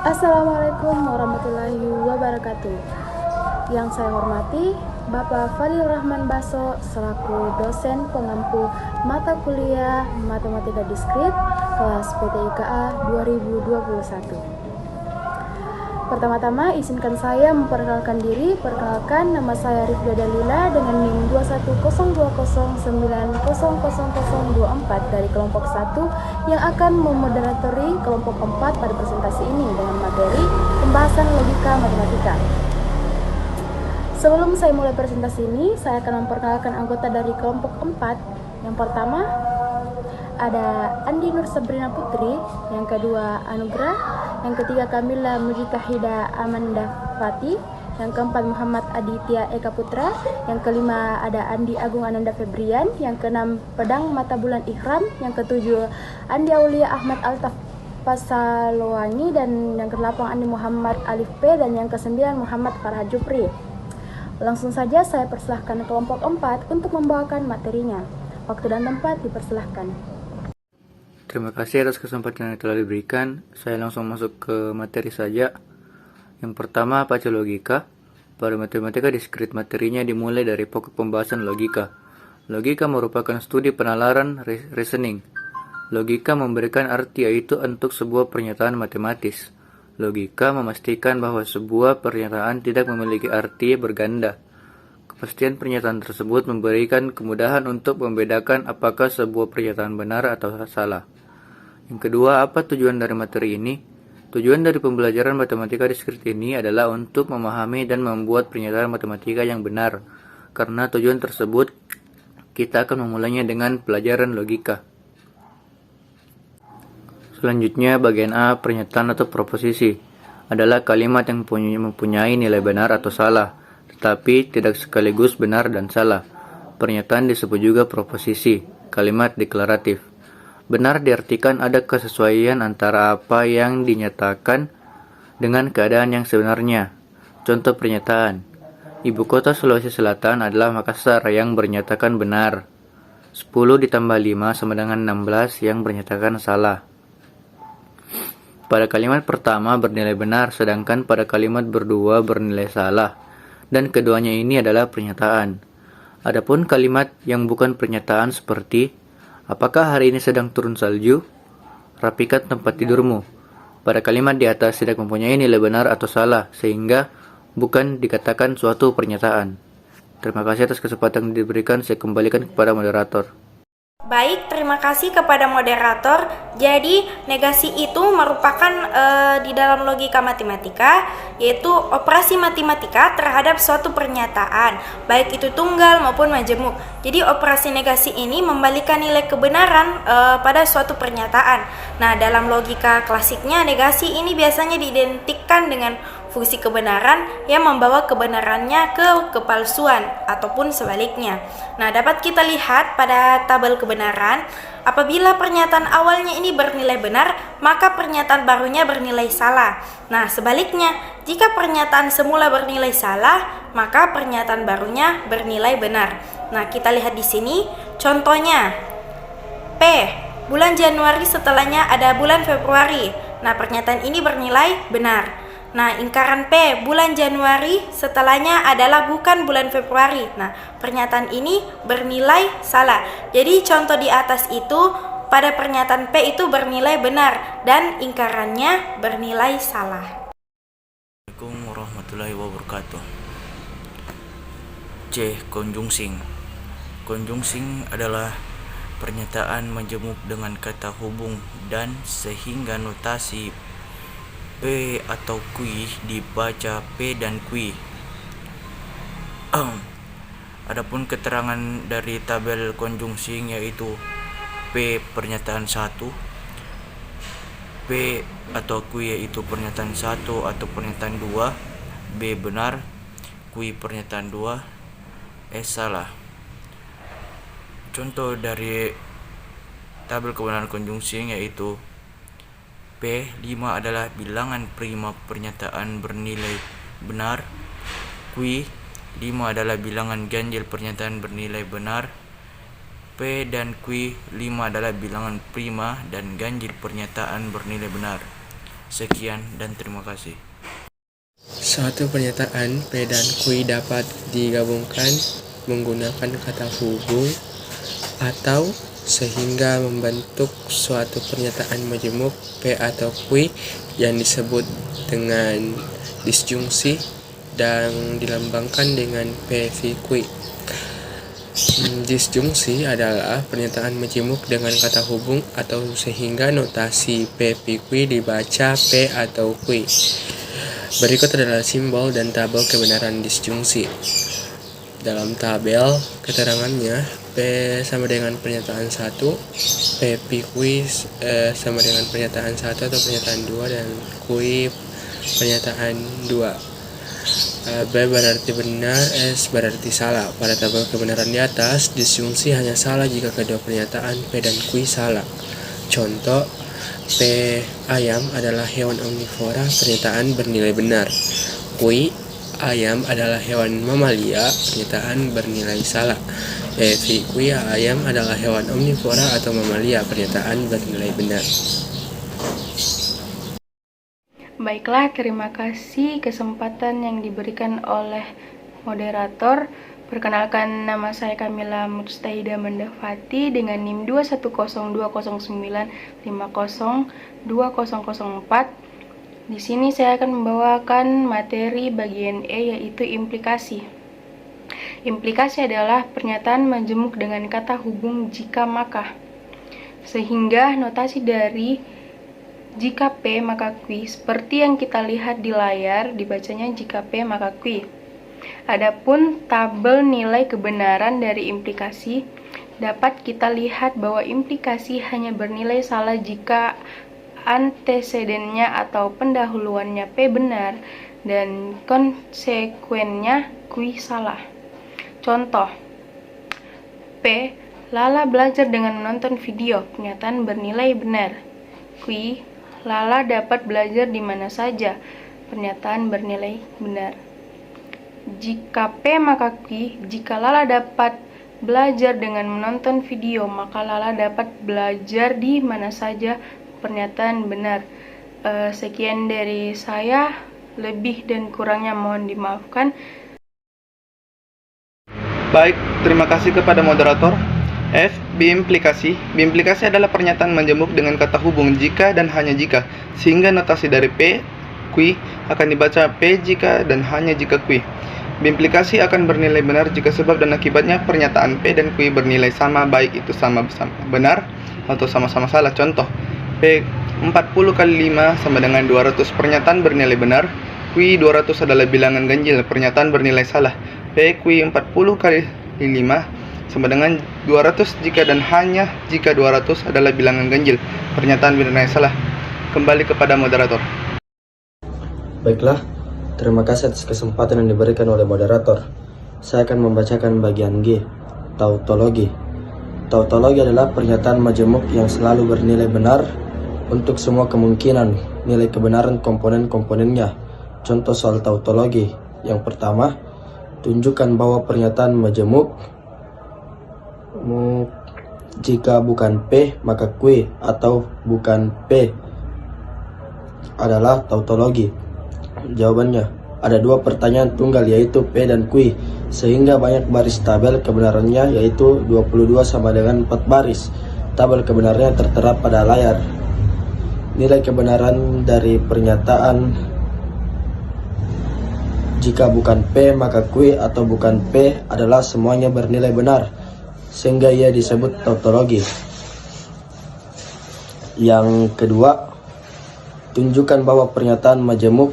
Assalamualaikum warahmatullahi wabarakatuh. Yang saya hormati Bapak Fadil Rahman Baso selaku dosen pengampu mata kuliah Matematika Diskrit kelas PTIKA 2021. Pertama-tama izinkan saya memperkenalkan diri. Perkenalkan, nama saya Rifda Dalila dengan NIM 21029000024 dari kelompok 1 yang akan memoderatori kelompok 4 pada presentasi ini dengan materi pembahasan logika matematika. Sebelum saya mulai presentasi ini, saya akan memperkenalkan anggota dari kelompok 4. Yang pertama ada Andi Nur Sabrina Putri, yang kedua Anugrah, yang ketiga Kamila Mujitahida Amanda Fati, yang keempat Muhammad Aditya Eka Putra, yang kelima ada Andi Agung Ananda Febrian, yang keenam Pedang Mata Bulan Ikhram, yang ketujuh Andi Aulia Ahmad Altaf Pasalowangi, dan yang kedelapan Andi Muhammad Alif P, dan yang kesembilan Muhammad Farhad Jupri. Langsung saja saya persilahkan kelompok 4 untuk membawakan materinya. Waktu dan tempat dipersilahkan. Terima kasih atas kesempatan yang telah diberikan. Saya langsung masuk ke materi saja. Yang pertama, apa itu logika? Pada matematika diskrit materinya dimulai dari pokok pembahasan logika. Logika merupakan studi penalaran reasoning. Logika memberikan arti yaitu untuk sebuah pernyataan matematis. Logika memastikan bahwa sebuah pernyataan tidak memiliki arti berganda. Kepastian pernyataan tersebut memberikan kemudahan untuk membedakan apakah sebuah pernyataan benar atau salah. Yang kedua, apa tujuan dari materi ini? Tujuan dari pembelajaran matematika diskrit ini adalah untuk memahami dan membuat pernyataan matematika yang benar. Karena tujuan tersebut, kita akan memulainya dengan pelajaran logika. Selanjutnya, bagian A, pernyataan atau proposisi adalah kalimat yang mempunyai nilai benar atau salah, tetapi tidak sekaligus benar dan salah. Pernyataan disebut juga proposisi, kalimat deklaratif. Benar diartikan ada kesesuaian antara apa yang dinyatakan dengan keadaan yang sebenarnya. Contoh pernyataan, Ibu kota Sulawesi Selatan adalah Makassar yang bernyatakan benar. 10 ditambah 5 sama dengan 16 yang bernyatakan salah. Pada kalimat pertama bernilai benar, sedangkan pada kalimat berdua bernilai salah. Dan keduanya ini adalah pernyataan. Adapun kalimat yang bukan pernyataan seperti apakah hari ini sedang turun salju? Rapikan tempat tidurmu. Pada kalimat di atas tidak mempunyai nilai benar atau salah, sehingga bukan dikatakan suatu pernyataan. Terima kasih atas kesempatan yang diberikan. Saya kembalikan kepada moderator. Baik, terima kasih kepada moderator. Jadi, negasi itu merupakan di dalam logika matematika, yaitu operasi matematika terhadap suatu pernyataan, baik itu tunggal maupun majemuk. Jadi, operasi negasi ini membalikan nilai kebenaran pada suatu pernyataan. Nah, dalam logika klasiknya, negasi ini biasanya diidentikan dengan fungsi kebenaran yang membawa kebenarannya ke kepalsuan ataupun sebaliknya. Nah, dapat kita lihat pada tabel kebenaran, apabila pernyataan awalnya ini bernilai benar, maka pernyataan barunya bernilai salah. Nah, sebaliknya, jika pernyataan semula bernilai salah, maka pernyataan barunya bernilai benar. Nah, kita lihat di sini contohnya. P, bulan Januari setelahnya ada bulan Februari. Nah, pernyataan ini bernilai benar. Nah, ingkaran P, bulan Januari setelahnya adalah bukan bulan Februari. Nah, pernyataan ini bernilai salah. Jadi contoh di atas itu pada pernyataan P itu bernilai benar dan ingkarannya bernilai salah. Assalamualaikum warahmatullahi wabarakatuh. C. Konjungsing. Konjungsing adalah pernyataan majemuk dengan kata hubung dan sehingga notasi P atau Q dibaca P dan Q. Adapun keterangan dari tabel konjungsing yaitu P pernyataan 1, P atau Q yaitu pernyataan 1 atau pernyataan 2, B benar, Q pernyataan 2, salah. Contoh dari tabel kebenaran konjungsing yaitu P5 adalah bilangan prima pernyataan bernilai benar. Q5 adalah bilangan ganjil pernyataan bernilai benar. P dan Q5 adalah bilangan prima dan ganjil pernyataan bernilai benar. Sekian dan terima kasih. Suatu pernyataan P dan Q dapat digabungkan menggunakan kata hubung atau sehingga membentuk suatu pernyataan majemuk P atau Q yang disebut dengan disjungsi dan dilambangkan dengan P V Q. Disjungsi adalah pernyataan majemuk dengan kata hubung atau sehingga notasi P V Q dibaca P atau Q. Berikut adalah simbol dan tabel kebenaran disjungsi. Dalam tabel keterangannya, P sama dengan pernyataan 1, P Q sama dengan pernyataan 1 atau pernyataan 2, dan Q pernyataan 2. B berarti benar, S berarti salah. Pada tabel kebenaran di atas, disjungsi hanya salah jika kedua pernyataan P dan Q salah. Contoh, P ayam adalah hewan omnivora, pernyataan bernilai benar. Q ayam adalah hewan mamalia, pernyataan bernilai salah. P Q ayam adalah hewan omnivora atau mamalia, pernyataan bernilai benar. Baiklah, terima kasih kesempatan yang diberikan oleh moderator. Perkenalkan, nama saya Kamila Mujtahida Mandafati dengan NIM 2102009502004. Di sini saya akan membawakan materi bagian E, yaitu implikasi. Implikasi adalah pernyataan majemuk dengan kata hubung jika maka, sehingga notasi dari jika P maka Q seperti yang kita lihat di layar, dibacanya jika P maka Q. Adapun tabel nilai kebenaran dari implikasi, dapat kita lihat bahwa implikasi hanya bernilai salah jika antecedennya atau pendahuluannya P benar dan konsekuennya Q salah. Contoh, P. Lala belajar dengan menonton video, pernyataan bernilai benar. Q. Lala dapat belajar di mana saja, pernyataan bernilai benar. Jika P maka Q, jika Lala dapat belajar dengan menonton video, maka Lala dapat belajar di mana saja, pernyataan benar. Sekian dari saya, lebih dan kurangnya mohon dimaafkan. Baik, terima kasih kepada moderator. F. Biimplikasi. Biimplikasi adalah pernyataan majemuk dengan kata hubung jika dan hanya jika, sehingga notasi dari P, Q akan dibaca P jika dan hanya jika Q. Biimplikasi akan bernilai benar jika sebab dan akibatnya pernyataan P dan Q bernilai sama, baik itu sama-sama benar atau sama-sama salah. Contoh, P 40 kali 5 sama dengan 200, pernyataan bernilai benar. Q 200 adalah bilangan ganjil, pernyataan bernilai salah. P Q 40 kali 5 sama dengan 200 jika dan hanya jika 200 adalah bilangan ganjil, pernyataan bernilai salah. Kembali kepada moderator. Baiklah, terima kasih atas kesempatan yang diberikan oleh moderator. Saya akan membacakan bagian G, tautologi. Tautologi adalah pernyataan majemuk yang selalu bernilai benar untuk semua kemungkinan nilai kebenaran komponen-komponennya. Contoh soal tautologi. Yang pertama, tunjukkan bahwa pernyataan majemuk jika bukan P maka Q atau bukan P adalah tautologi. Jawabannya, ada dua pertanyaan tunggal yaitu P dan Q, sehingga banyak baris tabel kebenarannya yaitu 22 sama dengan 4 baris. Tabel kebenarannya tertera pada layar. Nilai kebenaran dari pernyataan jika bukan P maka Q atau bukan P adalah semuanya bernilai benar, sehingga ia disebut tautologi. Yang kedua, tunjukkan bahwa pernyataan majemuk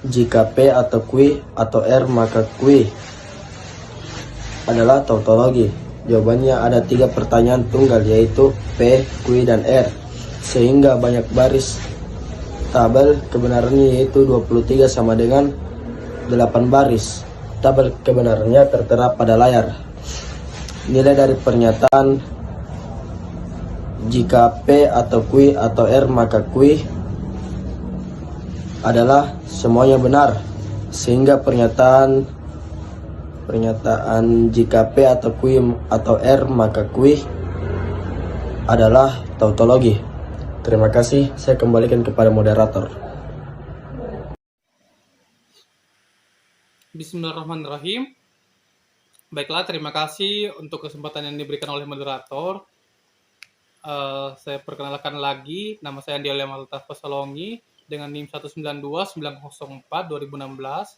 jika P atau Q atau R maka Q adalah tautologi. Jawabannya ada 3 pertanyaan tunggal yaitu P, Q, dan R, sehingga banyak baris tabel kebenarannya yaitu 23 sama dengan 8 baris. Tabel kebenarannya tertera pada layar. Nilai dari pernyataan jika P atau Q atau R maka Q adalah semuanya benar, sehingga pernyataan Pernyataan jika P atau Q atau R maka Q adalah tautologi. Terima kasih, saya kembalikan kepada moderator. Bismillahirrahmanirrahim. Baiklah, terima kasih untuk kesempatan yang diberikan oleh moderator. Saya perkenalkan lagi, nama saya Andi Oleh Malta Fasalongi dengan NIM 192-904-2016,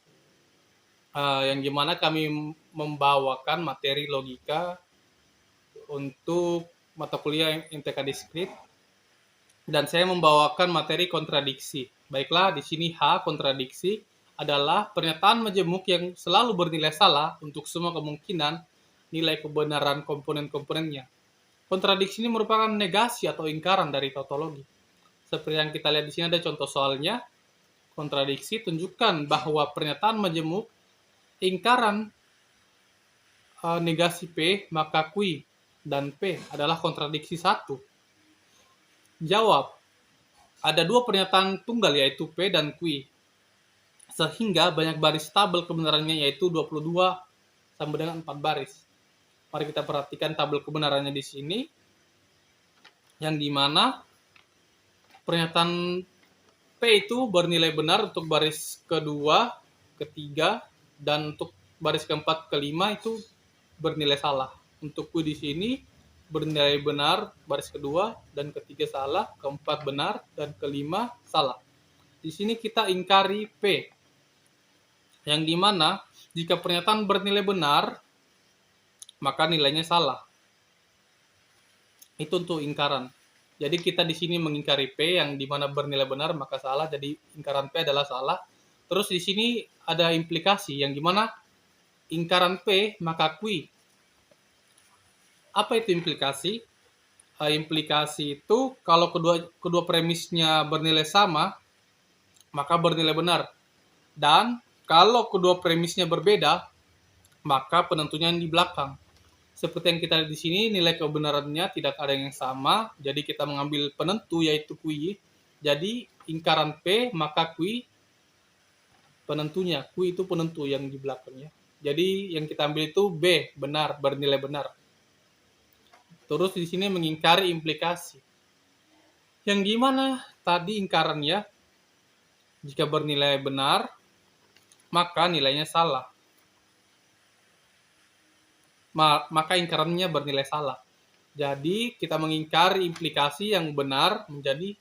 yang gimana kami membawakan materi logika untuk mata kuliah MTK Diskrit, dan saya membawakan materi kontradiksi. Baiklah, di sini H, kontradiksi, adalah pernyataan majemuk yang selalu bernilai salah untuk semua kemungkinan nilai kebenaran komponen-komponennya. Kontradiksi ini merupakan negasi atau ingkaran dari tautologi. Seperti yang kita lihat di sini ada contoh soalnya. Kontradiksi tunjukkan bahwa pernyataan majemuk ingkaran negasi P, maka Q dan P adalah kontradiksi satu. Jawab, ada dua pernyataan tunggal yaitu P dan Q, sehingga banyak baris tabel kebenarannya yaitu 22 sampai dengan 4 baris. Mari kita perhatikan tabel kebenarannya di sini, yang dimana pernyataan P itu bernilai benar untuk baris kedua, ketiga, dan untuk baris keempat, kelima itu bernilai salah. Untuk Q di sini bernilai benar baris kedua dan ketiga salah, keempat benar dan kelima salah. Di sini kita ingkari P, yang dimana jika pernyataan bernilai benar maka nilainya salah. Itu untuk ingkaran. Jadi kita di sini mengingkari P yang dimana bernilai benar maka salah, jadi ingkaran P adalah salah. Terus di sini ada implikasi yang dimana ingkaran P maka Q. Apa itu implikasi? Implikasi itu kalau kedua premisnya bernilai sama maka bernilai benar. Dan kalau kedua premisnya berbeda maka penentunya yang di belakang. Seperti yang kita lihat di sini, nilai kebenarannya tidak ada yang sama, jadi kita mengambil penentu yaitu Q. Jadi ingkaran P maka Q penentunya, Q itu penentu yang di belakangnya. Jadi yang kita ambil itu B, benar, bernilai benar. Terus di sini mengingkari implikasi. Yang gimana tadi ingkarannya? Jika bernilai benar, maka nilainya salah. Maka ingkarannya bernilai salah. Jadi kita mengingkari implikasi yang benar menjadi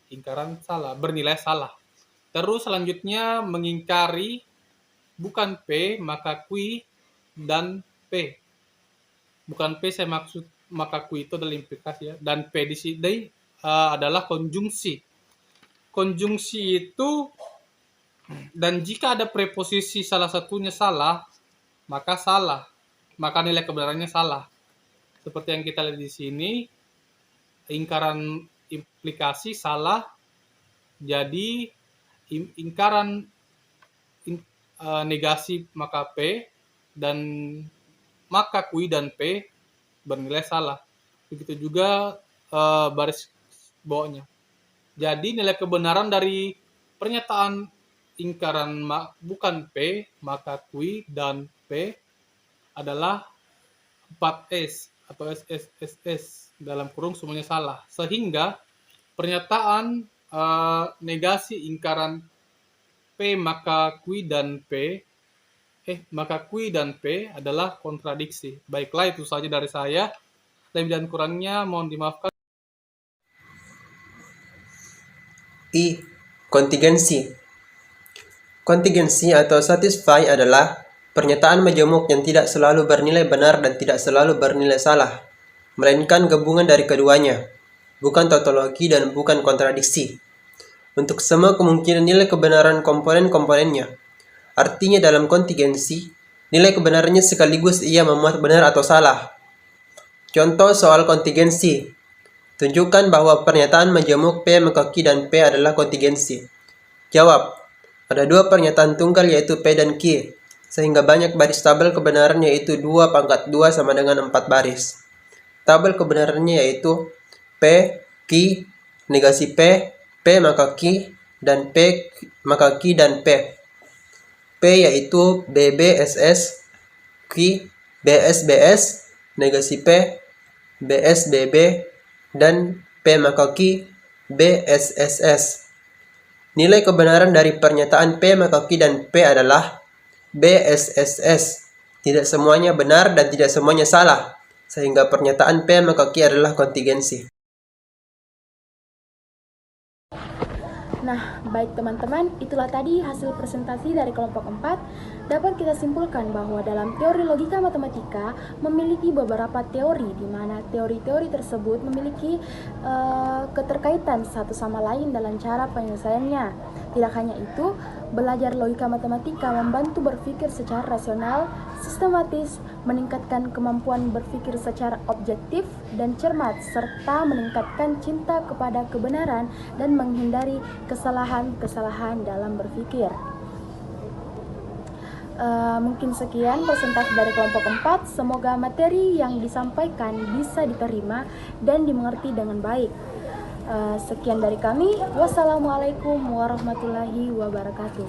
ingkaran salah, bernilai salah. Terus selanjutnya mengingkari bukan P maka Q dan P. Bukan P saya maksud, maka Q itu adalah implikasi ya. Dan P di sini adalah konjungsi. Konjungsi itu, dan jika ada preposisi salah satunya salah, maka salah. Maka nilai kebenarannya salah. Seperti yang kita lihat di sini, ingkaran implikasi salah, jadi ingkaran negasi maka P dan maka Q dan P bernilai salah. Begitu juga baris bawahnya. Jadi nilai kebenaran dari pernyataan ingkaran bukan P maka Q dan P adalah 4S atau SSSS dalam kurung semuanya salah. Sehingga pernyataan negasi ingkaran P maka Q dan P adalah kontradiksi. Baiklah, itu saja dari saya. Lebih dan kurangnya mohon dimaafkan. I. Kontingensi. Kontingensi atau satisfy adalah pernyataan majemuk yang tidak selalu bernilai benar dan tidak selalu bernilai salah, melainkan gabungan dari keduanya, bukan tautologi dan bukan kontradiksi. Untuk semua kemungkinan nilai kebenaran komponen-komponennya. Artinya dalam kontingensi, nilai kebenarannya sekaligus ia memuat benar atau salah. Contoh soal kontingensi. Tunjukkan bahwa pernyataan majemuk P maka Q dan P adalah kontingensi. Jawab, ada dua pernyataan tunggal yaitu P dan Q, sehingga banyak baris tabel kebenaran yaitu 2 pangkat 2 sama dengan 4 baris. Tabel kebenarannya yaitu P, Q, negasi P, P maka Q, dan P maka Q dan P. P yaitu BB, SS, Q BSBS, negasi P BSBB, dan P maka Q BSSS. Nilai kebenaran dari pernyataan P maka Q dan P adalah BSSS. Tidak semuanya benar dan tidak semuanya salah, sehingga pernyataan P maka Q adalah kontingensi. Nah, baik teman-teman, itulah tadi hasil presentasi dari kelompok 4. Dapat kita simpulkan bahwa dalam teori logika matematika memiliki beberapa teori, di mana teori-teori tersebut memiliki keterkaitan satu sama lain dalam cara penyelesaiannya. Tidak hanya itu, belajar logika matematika membantu berpikir secara rasional, sistematis, meningkatkan kemampuan berpikir secara objektif dan cermat, serta meningkatkan cinta kepada kebenaran dan menghindari kesalahan-kesalahan dalam berpikir. Mungkin sekian presentasi dari kelompok 4. Semoga materi yang disampaikan bisa diterima dan dimengerti dengan baik. Sekian dari kami. Wassalamualaikum warahmatullahi wabarakatuh.